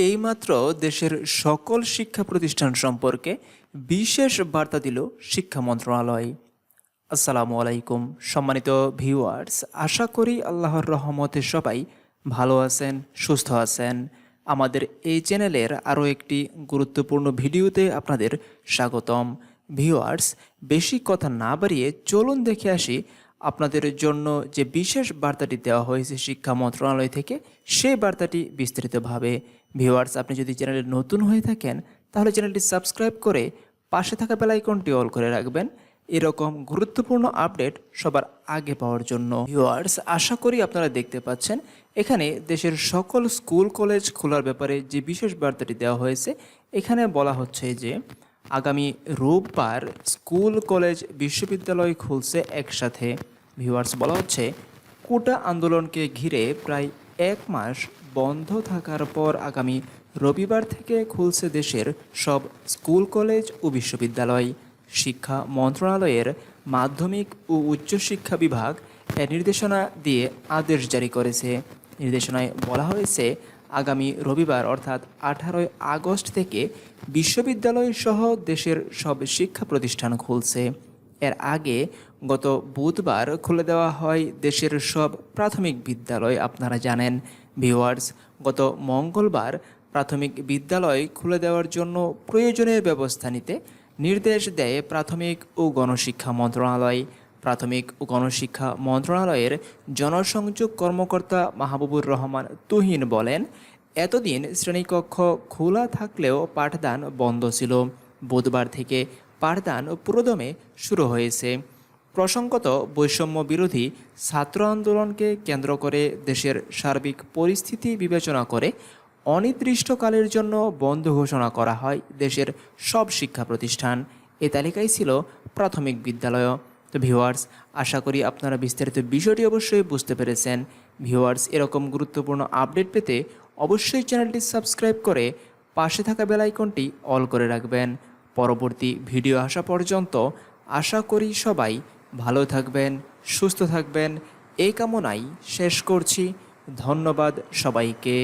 এইমাত্র দেশের সকল শিক্ষা প্রতিষ্ঠান সম্পর্কে বিশেষ বার্তা দিল শিক্ষা মন্ত্রণালয়। আসসালামু আলাইকুম সম্মানিত ভিউয়ার্স, আশা করি আল্লাহর রহমতে সবাই ভালো আছেন, সুস্থ আছেন। আমাদের এই চ্যানেলের আরও একটি গুরুত্বপূর্ণ ভিডিওতে আপনাদের স্বাগতম। ভিউয়ার্স, বেশি কথা না বাড়িয়ে চলুন দেখে আসি আপনাদের জন্য যে বিশেষ বার্তাটি দেওয়া হয়েছে শিক্ষা মন্ত্রণালয় থেকে, সেই বার্তাটি বিস্তারিতভাবে। ভিউয়ার্স, আপনি যদি চ্যানেলে নতুন হয়ে থাকেন তাহলে চ্যানেলটি সাবস্ক্রাইব করে পাশে থাকা বেল আইকনটি অল করে রাখবেন এরকম গুরুত্বপূর্ণ আপডেট সবার আগে পাওয়ার জন্য। ভিউয়ার্স, আশা করি আপনারা দেখতে পাচ্ছেন এখানে দেশের সকল স্কুল কলেজ খোলার ব্যাপারে যে বিশেষ বার্তাটি দেওয়া হয়েছে। এখানে বলা হচ্ছে যে আগামী রোববার স্কুল কলেজ বিশ্ববিদ্যালয় খুলছে একসাথে। ভিউয়ার্স, বলা হচ্ছে কোটা আন্দোলনকে ঘিরে প্রায় এক মাস বন্ধ থাকার পর আগামী রবিবার থেকে খুলছে দেশের সব স্কুল কলেজ ও বিশ্ববিদ্যালয়। শিক্ষা মন্ত্রণালয়ের মাধ্যমিক ও উচ্চশিক্ষা বিভাগ এর নির্দেশনা দিয়ে আদেশ জারি করেছে। নির্দেশনায় বলা হয়েছে আগামী রবিবার অর্থাৎ 18 আগস্ট থেকে বিশ্ববিদ্যালয় সহ দেশের সব শিক্ষা প্রতিষ্ঠান খুলছে। এর আগে গত বুধবার খুলে দেওয়া হয় দেশের সব প্রাথমিক বিদ্যালয়, আপনারা জানেন। ভিউয়ার্স, গত মঙ্গলবার প্রাথমিক বিদ্যালয় খুলে দেওয়ার জন্য প্রয়োজনীয় ব্যবস্থা নিতে নির্দেশ দেয় প্রাথমিক ও গণশিক্ষা মন্ত্রণালয়। প্রাথমিক ও গণশিক্ষা মন্ত্রণালয়ের জনসংযোগ কর্মকর্তা মাহবুবুর রহমান তুহিন বলেন, এতদিন শ্রেণীকক্ষ খোলা থাকলেও পাঠদান বন্ধ ছিল। বুধবার থেকে পাঠদান পুরোদমে শুরু হয়েছে। প্রসঙ্গত, বৈষম্য বিরোধী ছাত্র আন্দোলনকে কেন্দ্র করে দেশের সার্বিক পরিস্থিতি বিবেচনা করে অনির্দিষ্টকালের জন্য বন্ধ ঘোষণা করা হয় দেশের সব শিক্ষা প্রতিষ্ঠান। এ তালিকায় ছিল প্রাথমিক বিদ্যালয়। তো ভিউয়ার্স, আশা করি আপনারা বিস্তারিত বিষয়টি অবশ্যই বুঝতে পেরেছেন। ভিউয়ার্স, এরকম গুরুত্বপূর্ণ আপডেট পেতে অবশ্যই চ্যানেলটি সাবস্ক্রাইব করে পাশে থাকা বেল আইকনটি অল করে রাখবেন। পরবর্তী ভিডিও আসা পর্যন্ত আশা করি সবাই ভালো থাকবেন, সুস্থ থাকবেন, এই কামনাই শেষ করছি। ধন্যবাদ সবাইকে।